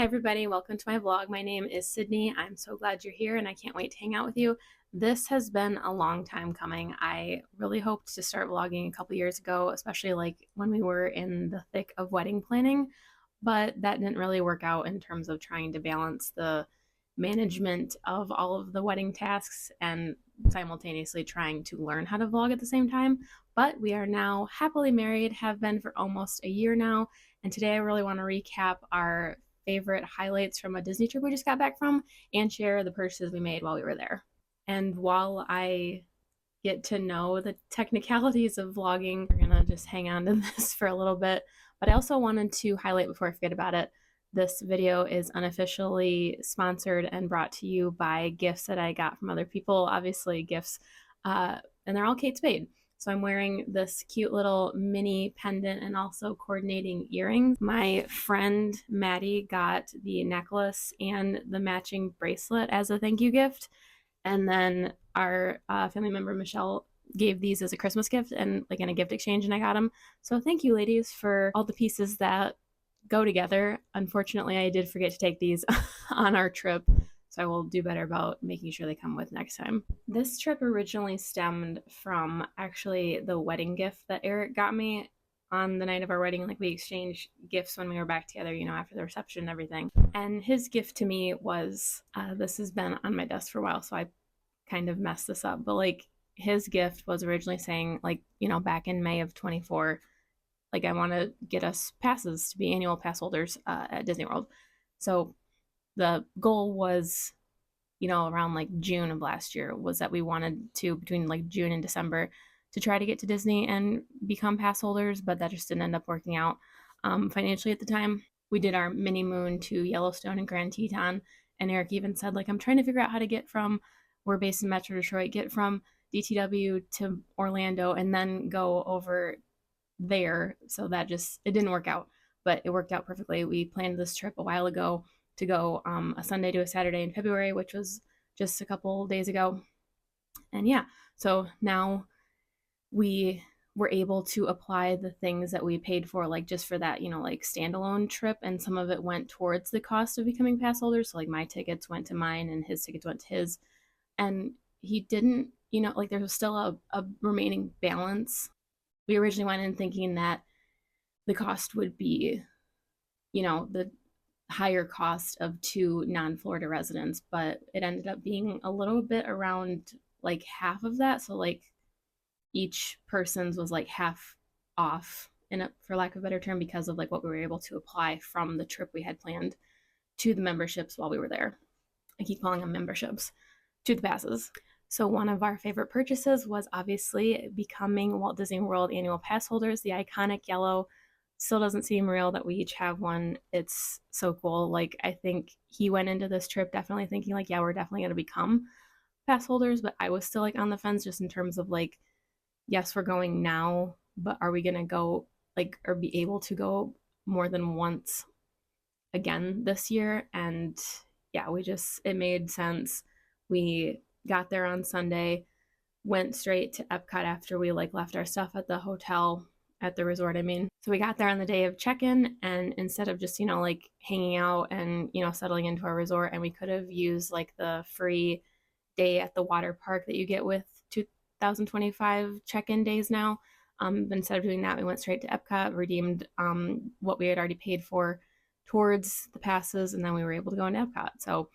Hi everybody, welcome to my vlog. My name is Sydney. I'm so glad you're here and I can't wait to hang out with you. This has been a long time coming. I really hoped to start vlogging a couple years ago, especially like when we were in the thick of wedding planning, but that didn't really work out in terms of trying to balance the management of all of the wedding tasks and simultaneously trying to learn how to vlog at the same time. But we are now happily married, have been for almost a year now, and today I really want to recap our favorite highlights from a Disney trip we just got back from and share the purchases we made while we were there. And while I get to know the technicalities of vlogging, we're gonna just hang on to this for a little bit. But I also wanted to highlight before I forget about it, this video is unofficially sponsored and brought to you by gifts that I got from other people, obviously gifts, and they're all Kate Spade. So I'm wearing this cute little mini pendant and also coordinating earrings. My friend Maddie got the necklace and the matching bracelet as a thank you gift. And then our family member Michelle gave these as a Christmas gift and like in a gift exchange, and I got them. So thank you, ladies, for all the pieces that go together. Unfortunately, I did forget to take these on our trip, so I will do better about making sure they come with next time. This trip originally stemmed from actually the wedding gift that Eric got me on the night of our wedding. Like we exchanged gifts when we were back together, you know, after the reception and everything. And his gift to me was this has been on my desk for a while, so I kind of messed this up, but like his gift was originally saying, like, you know, back in May of 24, like I want to get us passes to be annual pass holders at Disney World. So the goal was, you know, around like June of last year, was that we wanted to, between like June and December, to try to get to Disney and become pass holders, but that just didn't end up working out financially at the time. We did our mini moon to Yellowstone and Grand Teton, and Eric even said, like, I'm trying to figure out how to get from, we're based in Metro Detroit, get from DTW to Orlando and then go over there. So that just, it didn't work out, but it worked out perfectly. We planned this trip a while ago to go a Sunday to a Saturday in February, which was just a couple days ago. And yeah, so now we were able to apply the things that we paid for, like just for that, you know, like standalone trip. And some of it went towards the cost of becoming pass holders. So like my tickets went to mine and his tickets went to his. And he didn't, you know, like there was still a remaining balance. We originally went in thinking that the cost would be, you know, the higher cost of two non-Florida residents, but it ended up being a little bit around like half of that. So like each person's was like half off, in a, for lack of a better term, because of like what we were able to apply from the trip we had planned to the memberships while we were there. I keep calling them memberships, to the passes. So one of our favorite purchases was obviously becoming Walt Disney World annual pass holders. The iconic yellow still doesn't seem real that we each have one. It's so cool. Like I think he went into this trip definitely thinking like, yeah, we're definitely going to become pass holders, but I was still like on the fence just in terms of like, yes, we're going now, but are we going to go like, or be able to go more than once again this year? And yeah, we just, it made sense. We got there on Sunday, went straight to Epcot after we like left our stuff at the hotel, at the resort, I mean. So we got there on the day of check-in, and instead of just, you know, like hanging out and, you know, settling into our resort, and we could have used like the free day at the water park that you get with 2025 check-in days now. But instead of doing that, we went straight to Epcot, redeemed what we had already paid for towards the passes, and then we were able to go into Epcot. So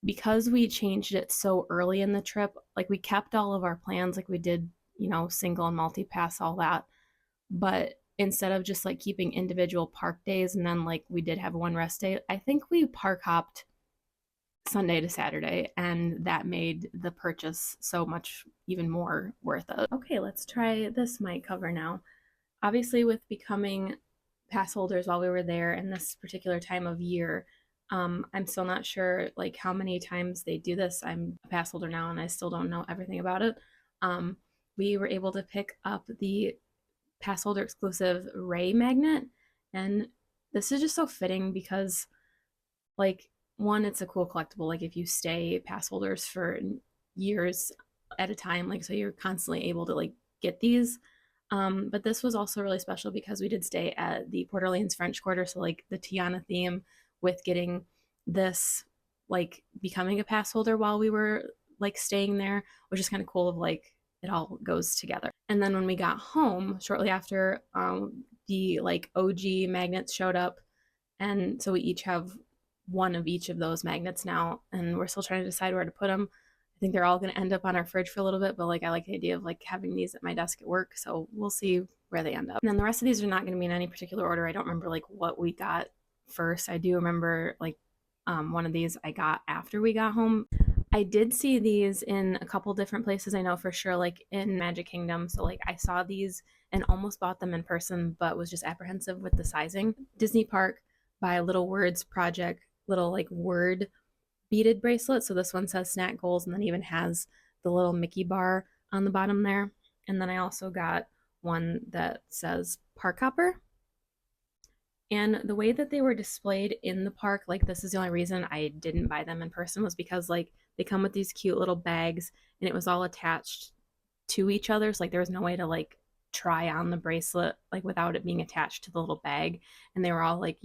because we changed it so early in the trip, like we kept all of our plans, like we did, you know, single and multi-pass, all that. But instead of just like keeping individual park days and then like we did have one rest day, I think we park hopped Sunday to Saturday, and that made the purchase so much even more worth it. Okay, let's try this mic cover now. Obviously, with becoming pass holders while we were there in this particular time of year, I'm still not sure like how many times they do this. I'm a pass holder now and I still don't know everything about it. We were able to pick up the pass holder exclusive Ray magnet, and this is just so fitting because like one, it's a cool collectible. Like if you stay pass holders for years at a time, like so you're constantly able to like get these. But this was also really special because we did stay at the Port Orleans French Quarter, so like the Tiana theme with getting this, like becoming a pass holder while we were like staying there, which is kind of cool of like it all goes together. And then when we got home shortly after, the like OG magnets showed up, and so we each have one of each of those magnets now, and we're still trying to decide where to put them. I think they're all going to end up on our fridge for a little bit, but like I like the idea of like having these at my desk at work, so we'll see where they end up. And then the rest of these are not going to be in any particular order. I don't remember like what we got first. I do remember like one of these I got after we got home. I did see these in a couple different places. I know for sure, like in Magic Kingdom. So like I saw these and almost bought them in person, but was just apprehensive with the sizing. Disney Park by Little Words Project, little like word beaded bracelet. So this one says snack goals and then even has the little Mickey bar on the bottom there. And then I also got one that says Park Hopper. And the way that they were displayed in the park, like this is the only reason I didn't buy them in person, was because like they come with these cute little bags and it was all attached to each other. So like there was no way to like try on the bracelet like without it being attached to the little bag. And they were all like,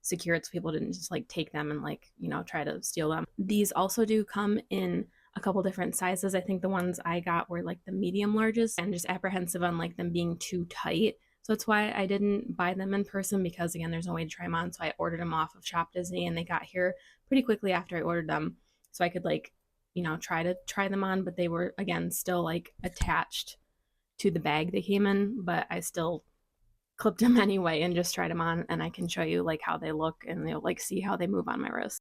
secured so people didn't just like take them and like, try to steal them. These also do come in a couple different sizes. I think the ones I got were like the medium largest, and just apprehensive on like them being too tight. So that's why I didn't buy them in person, because again, there's no way to try them on. So I ordered them off of Shop Disney and they got here pretty quickly after I ordered them. So I could like, try them on, but they were again still like attached to the bag they came in, but I still clipped them anyway and just tried them on, and I can show you like how they look and you'll like see how they move on my wrist.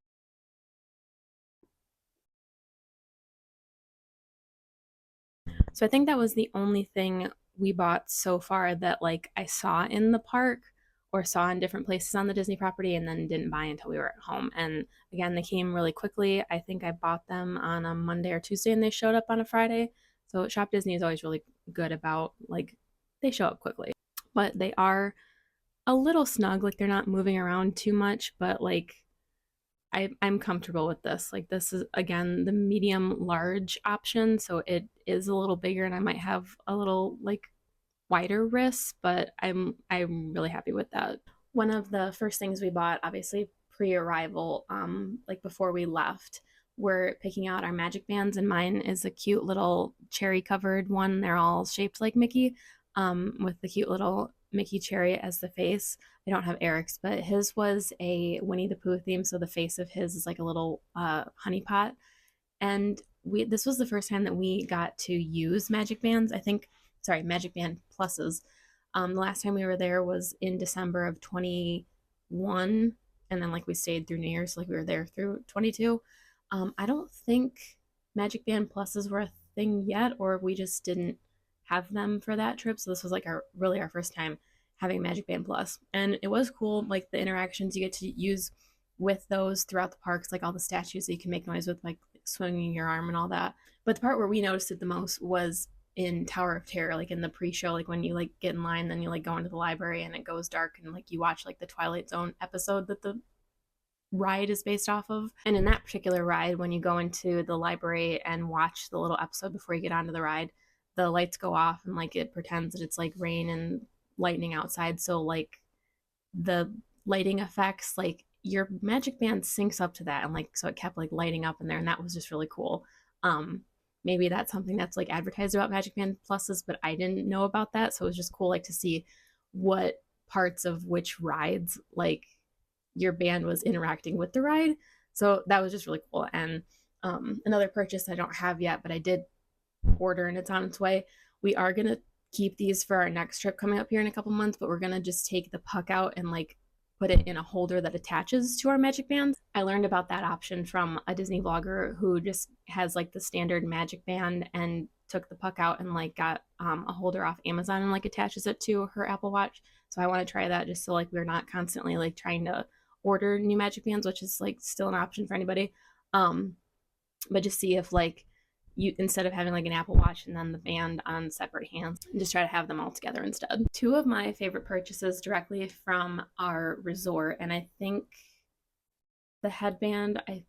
So I think that was the only thing we bought so far that like I saw in the park or saw in different places on the Disney property and then didn't buy until we were at home. And again, they came really quickly. I think I bought them on a Monday or Tuesday and they showed up on a Friday. So Shop Disney is always really good about like they show up quickly. But they are a little snug, like they're not moving around too much, but like I'm comfortable with this. Like this is again the medium large option, so it is a little bigger and I might have a little like wider wrists, but I'm really happy with that. One of the first things we bought, obviously pre-arrival, like before we left, we're picking out our magic bands, and mine is a cute little cherry covered one. They're all shaped like Mickey, with the cute little Mickey cherry as the face. I don't have Eric's, but his was a Winnie the Pooh theme, so the face of his is like a little honey pot. And this was the first time that we got to use magic bands. I think, sorry, magic band pluses. The last time we were there was in December of 21, and then like we stayed through New Year's, so like we were there through 22. I don't think magic band pluses were a thing yet, or we just didn't have them for that trip. So this was like our first time having Magic Band Plus. And it was cool, like the interactions you get to use with those throughout the parks, like all the statues that you can make noise with, like swinging your arm and all that. But the part where we noticed it the most was in Tower of Terror, like in the pre-show, like when you like get in line, then you like go into the library and it goes dark and like you watch like the Twilight Zone episode that the ride is based off of. And in that particular ride, when you go into the library and watch the little episode before you get onto the ride, the lights go off and like it pretends that it's like rain and lightning outside. So like the lighting effects, like your magic band syncs up to that, and like so it kept like lighting up in there, and that was just really cool. Maybe that's something that's like advertised about Magic Band Pluses, but I didn't know about that, so it was just cool like to see what parts of which rides like your band was interacting with the ride. So that was just really cool. And another purchase I don't have yet, but I did order and it's on its way. We are going to keep these for our next trip coming up here in a couple months, but we're going to just take the puck out and like put it in a holder that attaches to our magic bands. I learned about that option from a Disney vlogger who just has like the standard magic band and took the puck out and like got a holder off Amazon and like attaches it to her Apple Watch. So I want to try that just so like we're not constantly like trying to order new magic bands, which is like still an option for anybody. But just see if like you, instead of having like an Apple Watch and then the band on separate hands, just try to have them all together instead. Two of my favorite purchases directly from our resort, and I think the headband I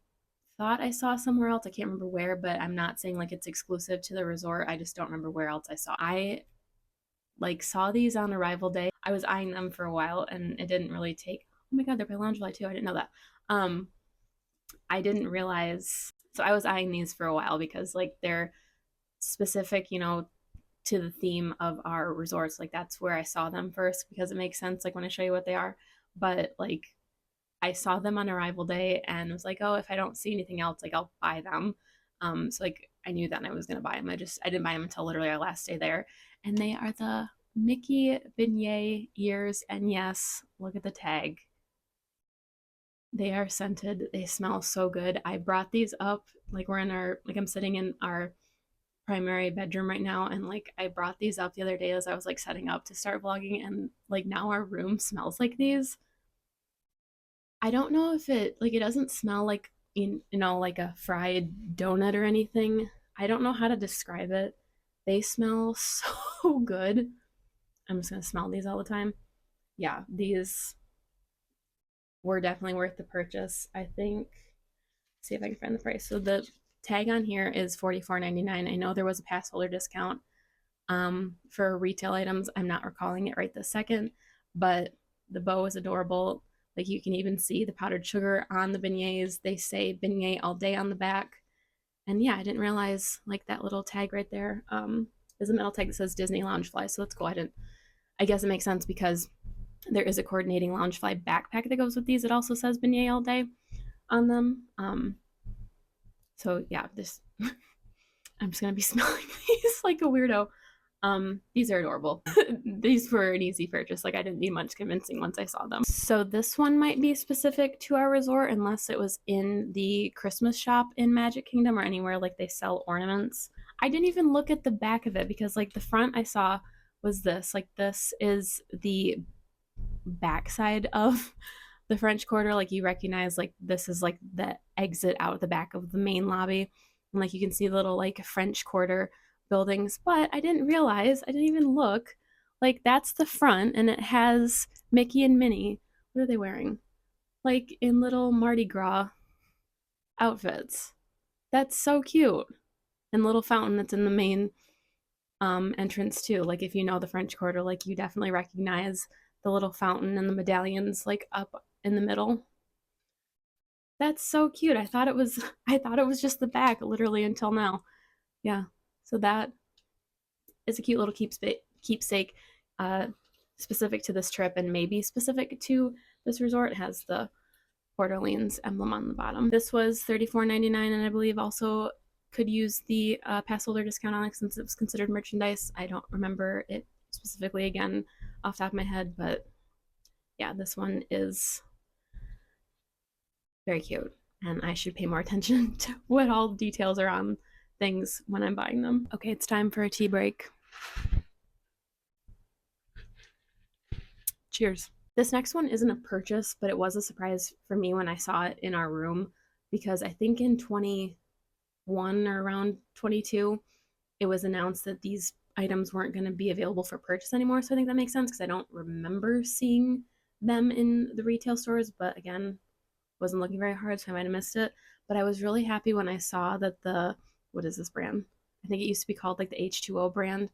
thought I saw somewhere else. I can't remember where, but I'm not saying like it's exclusive to the resort. I just don't remember where else I saw. I like saw these on arrival day. I was eyeing them for a while and it didn't really take. Oh my god, they're by Loungefly too. I didn't know that. Um, I didn't realize. So I was eyeing these for a while because like they're specific, to the theme of our resorts. Like that's where I saw them first because it makes sense like when I show you what they are. But like I saw them on arrival day and was like, oh, if I don't see anything else, like I'll buy them. So like I knew then I was gonna buy them. I didn't buy them until literally our last day there, and they are the Mickey beignet ears. And yes, look at the tag. They are scented. They smell so good. I brought these up. Like we're in our like I'm sitting in our primary bedroom right now, and like I brought these up the other day as I was like setting up to start vlogging, and like now our room smells like these. I don't know if it doesn't smell like like a fried donut or anything. I don't know how to describe it. They smell so good. I'm just gonna smell these all the time. Yeah, these were definitely worth the purchase. I think. See if I can find the price. So the tag on here is $44.99. I know there was a pass holder discount for retail items. I'm not recalling it right this second, but the bow is adorable. Like you can even see the powdered sugar on the beignets. They say beignet all day on the back. And yeah, I didn't realize like that little tag right there is a metal tag that says Disney Loungefly. So let's go ahead and I guess it makes sense because there is a coordinating Loungefly backpack that goes with these. It also says beignet all day on them. So yeah, this I'm just gonna be smelling these like a weirdo. These are adorable. These were an easy purchase. Like I didn't need much convincing once I saw them. So this one might be specific to our resort unless it was in the Christmas shop in Magic Kingdom or anywhere like they sell ornaments. I didn't even look at the back of it because like the front I saw was this. Like this is the backside of the French Quarter. Like you recognize like this is like the exit out the back of the main lobby. And like you can see little like French Quarter buildings, but I didn't realize, I didn't even look. Like that's the front and it has Mickey and Minnie. What are they wearing? Like in little Mardi Gras outfits. That's so cute. And little fountain that's in the main entrance too. Like if you know the French Quarter, like you definitely recognize the little fountain and the medallions like up in the middle. That's so cute. I thought it was just the back literally until now. Yeah. So that is a cute little keepsake specific to this trip and maybe specific to this resort. It has the Port Orleans emblem on the bottom. This was $34.99 and I believe also could use the pass holder discount on it since it was considered merchandise. I don't remember it specifically again off the top of my head, but yeah, this one is very cute and I should pay more attention to what all the details are on things when I'm buying them. Okay, it's time for a tea break. Cheers. This next one isn't a purchase, but it was a surprise for me when I saw it in our room because I think in 21 or around 22, it was announced that these items weren't going to be available for purchase anymore. So I think that makes sense because I don't remember seeing them in the retail stores. But again, wasn't looking very hard, so I might have missed it. But I was really happy when I saw that what is this brand? I think it used to be called like the H2O brand.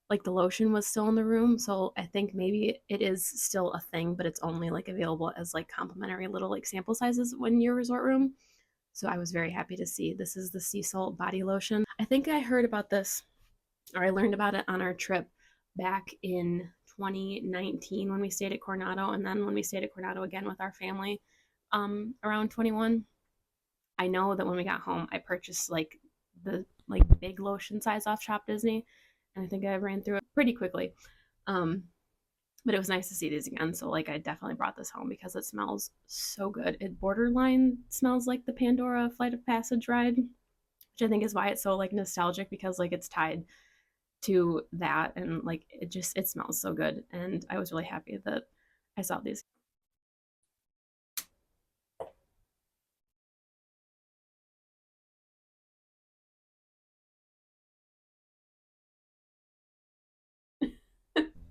Like the lotion was still in the room, so I think maybe it is still a thing, but it's only like available as like complimentary little like sample sizes when your resort room. So I was very happy to see this is the sea salt body lotion. I think I heard about this or I learned about it on our trip back in 2019 when we stayed at Coronado, and then when we stayed at Coronado again with our family around 21. I know that when we got home, I purchased like the like big lotion size off Shop Disney, and I think I ran through it pretty quickly. Um, but it was nice to see these again. So like I definitely brought this home because it smells so good. It borderline smells like the Pandora Flight of Passage ride, which I think is why it's so like nostalgic because like it's tied to that and like it smells so good. And I was really happy that I saw these.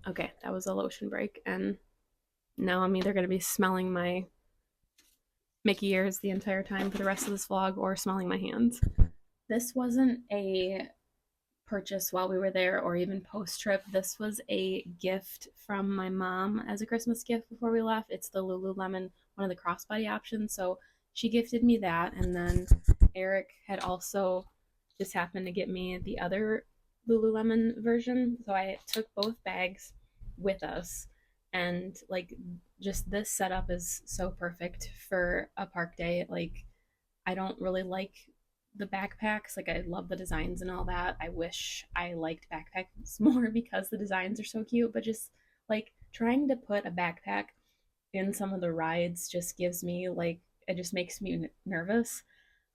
Okay, that was a lotion break, and now I'm either going to be smelling my Mickey ears the entire time for the rest of this vlog or smelling my hands. This wasn't a purchase while we were there or even post trip. This was a gift from my mom as a Christmas gift before we left. It's the Lululemon, one of the crossbody options. So she gifted me that, and then Eric had also just happened to get me the other Lululemon version. So I took both bags with us, and like just this setup is so perfect for a park day. Like I don't really like the backpacks. Like I love the designs and all that. I wish I liked backpacks more because the designs are so cute, but just like trying to put a backpack in some of the rides just gives me like it just makes me nervous.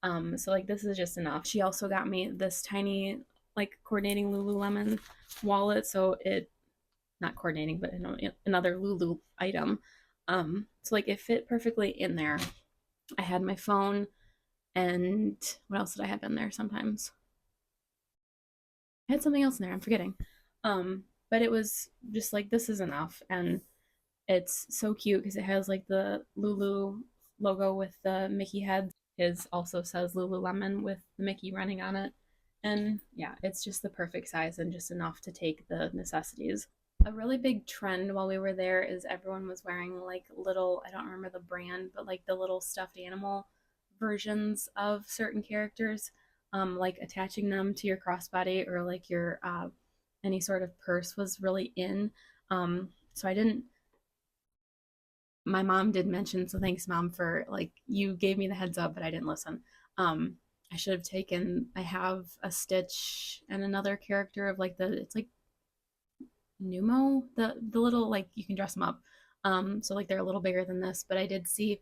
So like this is just enough. She also got me this tiny like coordinating Lululemon wallet, so it not coordinating, but another Lulu item. So like it fit perfectly in there. I had my phone, and what else did I have in there? Sometimes I had something else in there. I'm forgetting. But it was just like this is enough, and it's so cute because it has like the Lulu logo with the Mickey head. His also says Lululemon with the Mickey running on it. And yeah, it's just the perfect size and just enough to take the necessities. A really big trend while we were there is everyone was wearing like little, I don't remember the brand, but like the little stuffed animal versions of certain characters, like attaching them to your crossbody or like your any sort of purse was really in. So I didn't my mom did mention, so thanks mom for like you gave me the heads up, but I didn't listen. Um, I should have taken. I have a Stitch and another character of like the it's like Numo, the little like you can dress them up. So like they're a little bigger than this, but I did see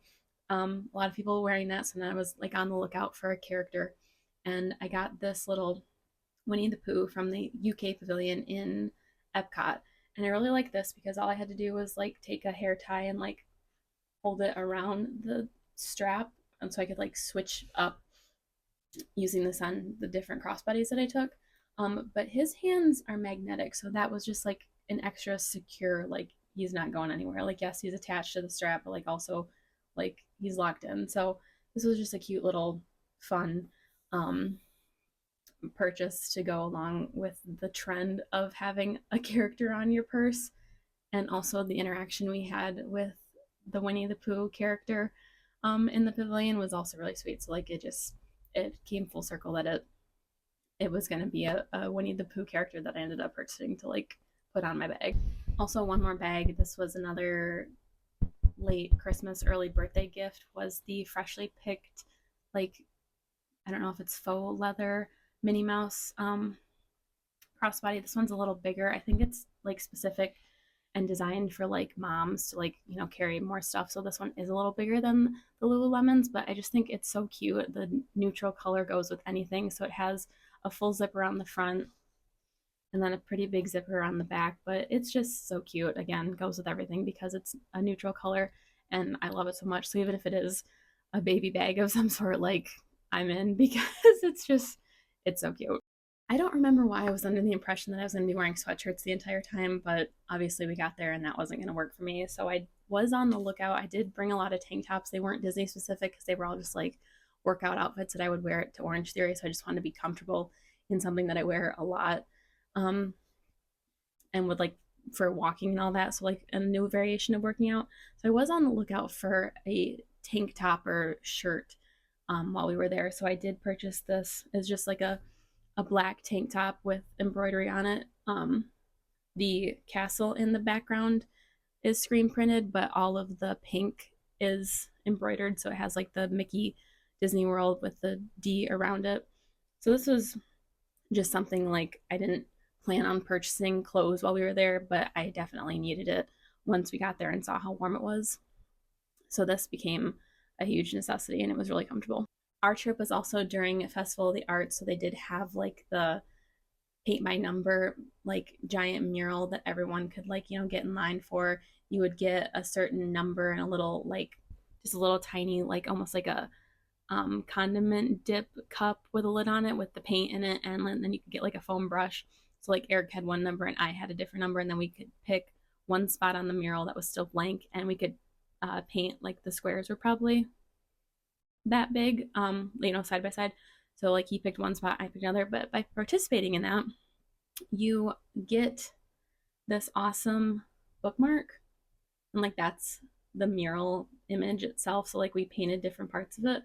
a lot of people wearing that, so then I was like on the lookout for a character, and I got this little Winnie the Pooh from the UK pavilion in Epcot. And I really like this because all I had to do was like take a hair tie and like hold it around the strap, and so I could like switch up using this on the different crossbodies that I took. But his hands are magnetic, so that was just like an extra secure. Like he's not going anywhere. Like yes, he's attached to the strap, but like also like he's locked in. So this was just a cute little fun um, purchase to go along with the trend of having a character on your purse, and also the interaction we had with the Winnie the Pooh character in the pavilion was also really sweet. So like it came full circle that it was going to be a Winnie the Pooh character that I ended up purchasing to like put on my bag. Also, one more bag. This was another late Christmas, early birthday gift. Was the freshly picked, like I don't know if it's faux leather Minnie Mouse crossbody. This one's a little bigger. I think it's like specific and designed for like moms to like carry more stuff. So this one is a little bigger than the Lululemons, but I just think it's so cute. The neutral color goes with anything, so it has a full zipper on the front and then a pretty big zipper on the back. But it's just so cute. Again, goes with everything because it's a neutral color, and I love it so much. So even if it is a baby bag of some sort, like I'm in because it's so cute. I don't remember why I was under the impression that I was going to be wearing sweatshirts the entire time, but obviously we got there and that wasn't going to work for me. So I was on the lookout. I did bring a lot of tank tops. They weren't Disney specific because they were all just like workout outfits that I would wear to Orange Theory. So I just wanted to be comfortable in something that I wear a lot, um, and would like for walking and all that. So like a new variation of working out. So I was on the lookout for a tank top or shirt while we were there. So I did purchase this. It's just like a black tank top with embroidery on it. The castle in the background is screen printed, but all of the pink is embroidered. So it has like the Mickey Disney World with the D around it. So this was just something like I didn't plan on purchasing clothes while we were there, but I definitely needed it once we got there and saw how warm it was. So this became a huge necessity and it was really comfortable. Our trip was also during a Festival of the Arts, so they did have like the paint by number like giant mural that everyone could like get in line for. You would get a certain number and a little like just a little tiny like almost like a condiment dip cup with a lid on it with the paint in it, and then you could get like a foam brush. So like Eric had one number and I had a different number, and then we could pick one spot on the mural that was still blank, and we could paint like the squares were probably that big, side by side. So like he picked one spot, I picked another. But by participating in that, you get this awesome bookmark, and like that's the mural image itself. So like we painted different parts of it.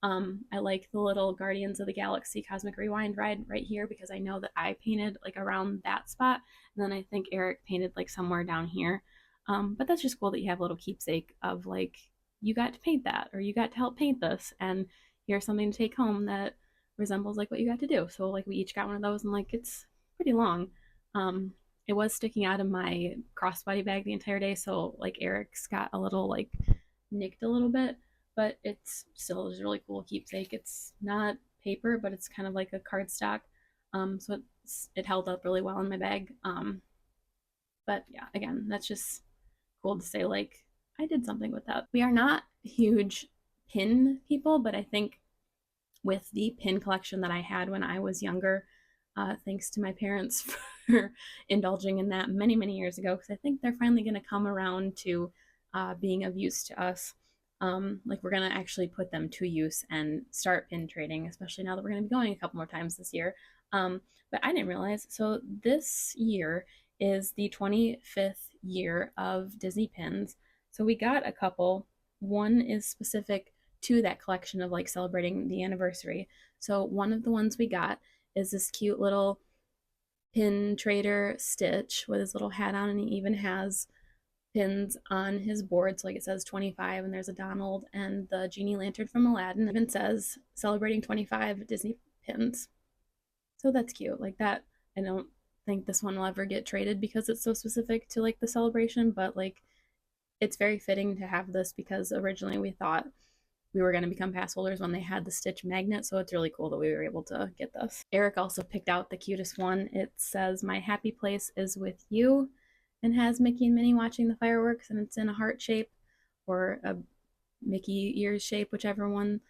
I like the little Guardians of the Galaxy Cosmic Rewind ride right here because I know that I painted like around that spot. And then I think Eric painted like somewhere down here. But that's just cool that you have a little keepsake of like, you got to paint that or you got to help paint this. And here's something to take home that resembles like what you got to do. So like we each got one of those and like it's pretty long. Um, it was sticking out of my crossbody bag the entire day. So like Eric's got a little like nicked a little bit, but it's still just a really cool keepsake. It's not paper, but it's kind of like a cardstock. So it held up really well in my bag. But yeah, again, that's just cool to say like I did something with that. We are not huge pin people, but I think with the pin collection that I had when I was younger, thanks to my parents for indulging in that many, many years ago, because I think they're finally going to come around to being of use to us. Like we're going to actually put them to use and start pin trading, especially now that we're going to be going a couple more times this year. But I didn't realize, so this year is the 25th year of Disney pins. So we got a couple. One is specific to that collection of like celebrating the anniversary. So one of the ones we got is this cute little pin trader Stitch with his little hat on, and he even has pins on his board. So like it says 25 and there's a Donald and the genie lantern from Aladdin. It even says celebrating 25 Disney pins. So that's cute. Like that, I don't think this one will ever get traded because it's so specific to like the celebration, but like it's very fitting to have this because originally we thought we were going to become pass holders when they had the Stitch magnet, so it's really cool that we were able to get this. Eric also picked out the cutest one. It says, "My happy place is with you," and has Mickey and Minnie watching the fireworks, and it's in a heart shape or a Mickey ears shape, whichever one.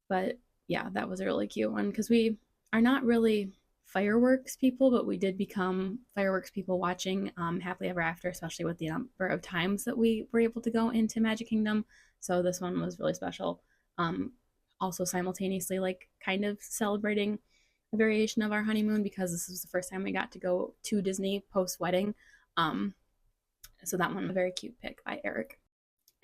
But yeah, that was a really cute one because we are not really fireworks people, but we did become fireworks people watching Happily Ever After, especially with the number of times that we were able to go into Magic Kingdom. So this one was really special. Also simultaneously like kind of celebrating a variation of our honeymoon because this was the first time we got to go to Disney post wedding. So that one, a very cute pick by Eric.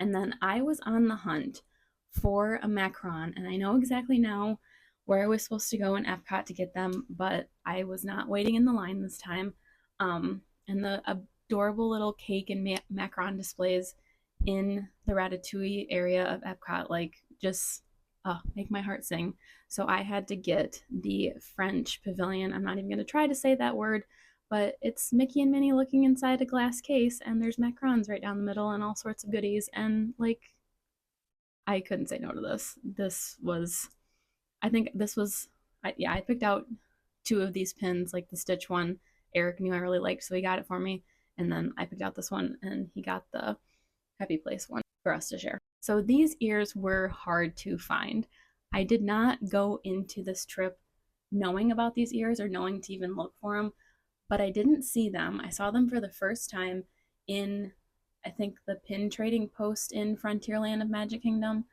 And then I was on the hunt for a macaron, and I know exactly now where I was supposed to go in Epcot to get them, but I was not waiting in the line this time. And the adorable little cake and macaron displays in the Ratatouille area of Epcot, like just make my heart sing. So I had to get the French pavilion. I'm not even going to try to say that word, but it's Mickey and Minnie looking inside a glass case, and there's macarons right down the middle and all sorts of goodies. And like, I couldn't say no to this. This was, I think this was, yeah, I picked out two of these pins, like the Stitch one. Eric knew I really liked, so he got it for me. And then I picked out this one, and he got the Happy Place one for us to share. So these ears were hard to find. I did not go into this trip knowing about these ears or knowing to even look for them, but I didn't see them. I saw them for the first time in, I think, the pin trading post in Frontierland of Magic Kingdom,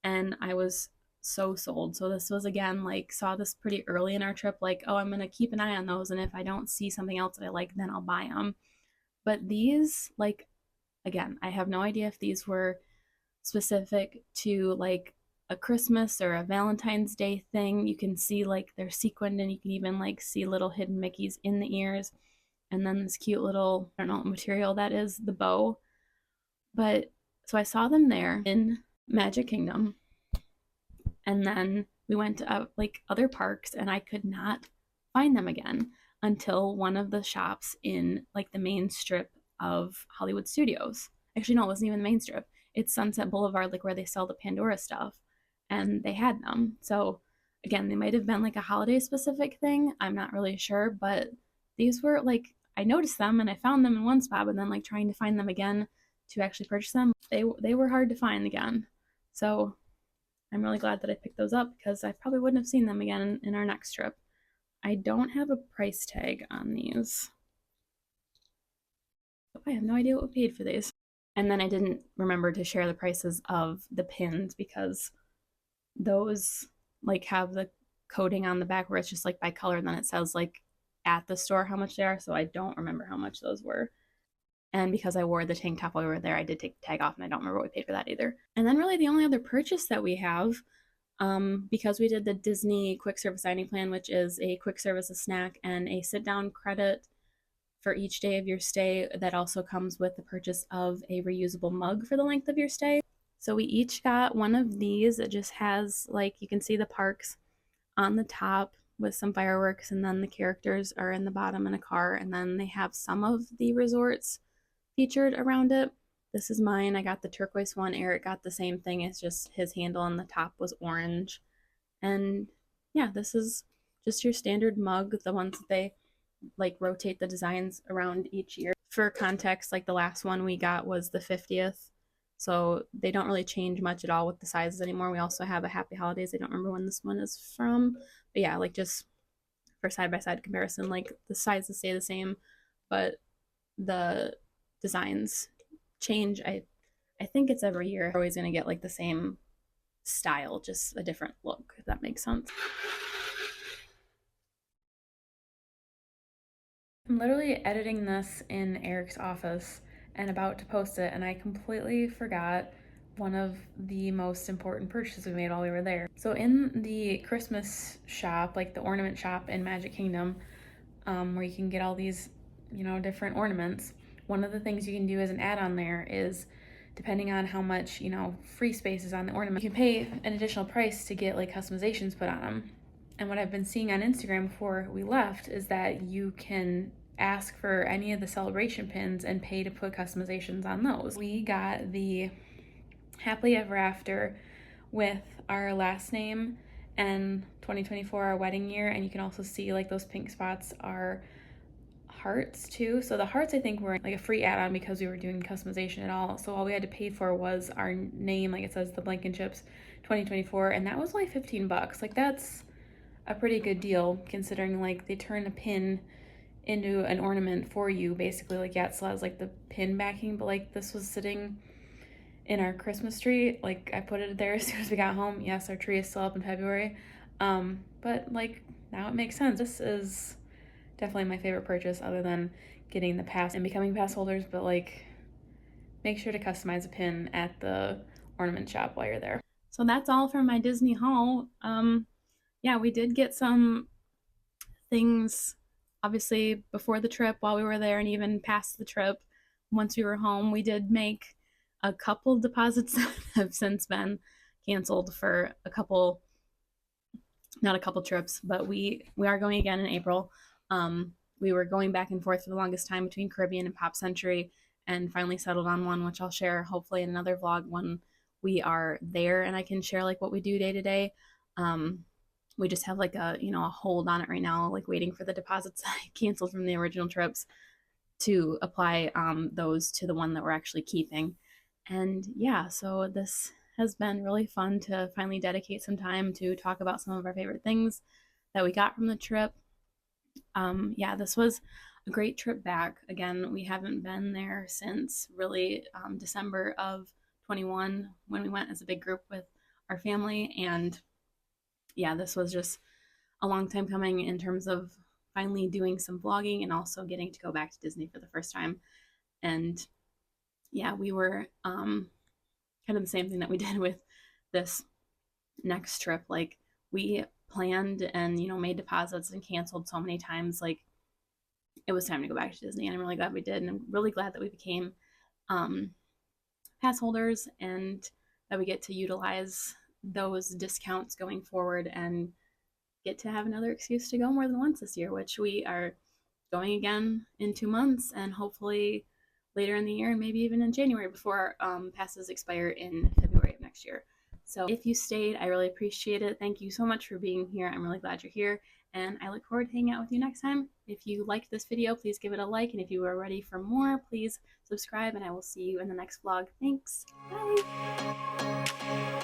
and I was so sold. So this was again like saw this pretty early in our trip, like, oh, I'm gonna keep an eye on those, and if I don't see something else that I like, then I'll buy them. But these, like, again, I have no idea if these were specific to like a Christmas or a Valentine's Day thing. You can see like they're sequined, and you can even like see little hidden Mickeys in the ears. And then this cute little, I don't know what material that is, the bow. But so I saw them there in Magic Kingdom. And then we went to like other parks, and I could not find them again until one of the shops in like the main strip of Hollywood Studios. Actually, no, it wasn't even the main strip. It's Sunset Boulevard, like where they sell the Pandora stuff, and they had them. So again, they might have been like a holiday specific thing. I'm not really sure, but these were like, I noticed them and I found them in one spot, but then like trying to find them again to actually purchase them, they were hard to find again. So I'm really glad that I picked those up because I probably wouldn't have seen them again in our next trip. I don't have a price tag on these. I have no idea what we paid for these. And then I didn't remember to share the prices of the pins because those like have the coding on the back where it's just like by color, and then it says like at the store how much they are. So I don't remember how much those were. And because I wore the tank top while we were there, I did take the tag off, and I don't remember what we paid for that either. And then really the only other purchase that we have, because we did the Disney quick service dining plan, which is a quick service, a snack, and a sit down credit for each day of your stay, that also comes with the purchase of a reusable mug for the length of your stay. So we each got one of these. It just has, like, you can see the parks on the top with some fireworks, and then the characters are in the bottom in a car, and then they have some of the resorts featured around it. This is mine. I got the turquoise one. Eric got the same thing. It's just his handle on the top was orange. And yeah, this is just your standard mug, the ones that they like rotate the designs around each year. For context, like the last one we got was the 50th. So they don't really change much at all with the sizes anymore. We also have a Happy Holidays. I don't remember when this one is from. But yeah, like just for side by side comparison, like the sizes stay the same, but the designs change. I think it's every year. We're always gonna get like the same style, just a different look, if that makes sense. I'm literally editing this in Eric's office and about to post it, and I completely forgot one of the most important purchases we made while we were there. So in the Christmas shop, like the ornament shop in Magic Kingdom, where you can get all these, different ornaments, one of the things you can do as an add-on there is, depending on how much, free space is on the ornament, you can pay an additional price to get like customizations put on them. And what I've been seeing on Instagram before we left is that you can ask for any of the celebration pins and pay to put customizations on those. We got the Happily Ever After with our last name and 2024, our wedding year, and you can also see like those pink spots are hearts too. So the hearts I think were like a free add-on because we were doing customization at all. So all we had to pay for was our name, like it says the Blankenchips 2024, and that was only $15. Like that's a pretty good deal considering like they turn a pin into an ornament for you basically. Like yeah, it still has like the pin backing, but like this was sitting in our Christmas tree. Like I put it there as soon as we got home. Yes, our tree is still up in February, but like now it makes sense. This is definitely my favorite purchase other than getting the pass and becoming pass holders, but like make sure to customize a pin at the ornament shop while you're there. So that's all from my Disney haul. Yeah, we did get some things obviously before the trip, while we were there, and even past the trip. Once we were home, we did make a couple deposits that have since been canceled for a couple, not a couple trips, but we are going again in April. We were going back and forth for the longest time between Caribbean and Pop Century, and finally settled on one, which I'll share hopefully in another vlog when we are there and I can share like what we do day to day. We just have like a hold on it right now, like waiting for the deposits I canceled from the original trips to apply those to the one that we're actually keeping. And yeah, so this has been really fun to finally dedicate some time to talk about some of our favorite things that we got from the trip. Yeah, this was a great trip back. Again, we haven't been there since really December of 21 when we went as a big group with our family. And yeah, this was just a long time coming in terms of finally doing some vlogging and also getting to go back to Disney for the first time. And yeah, we were kind of the same thing that we did with this next trip. Like we planned and made deposits and canceled so many times. Like it was time to go back to Disney, and I'm really glad we did. And I'm really glad that we became pass holders and that we get to utilize those discounts going forward and get to have another excuse to go more than once this year, which we are going again in 2 months and hopefully later in the year and maybe even in January before passes expire in February of next year. So if you stayed, I really appreciate it. Thank you so much for being here. I'm really glad you're here, and I look forward to hanging out with you next time. If you liked this video, please give it a like, and if you are ready for more, please subscribe, and I will see you in the next vlog. Thanks. Bye.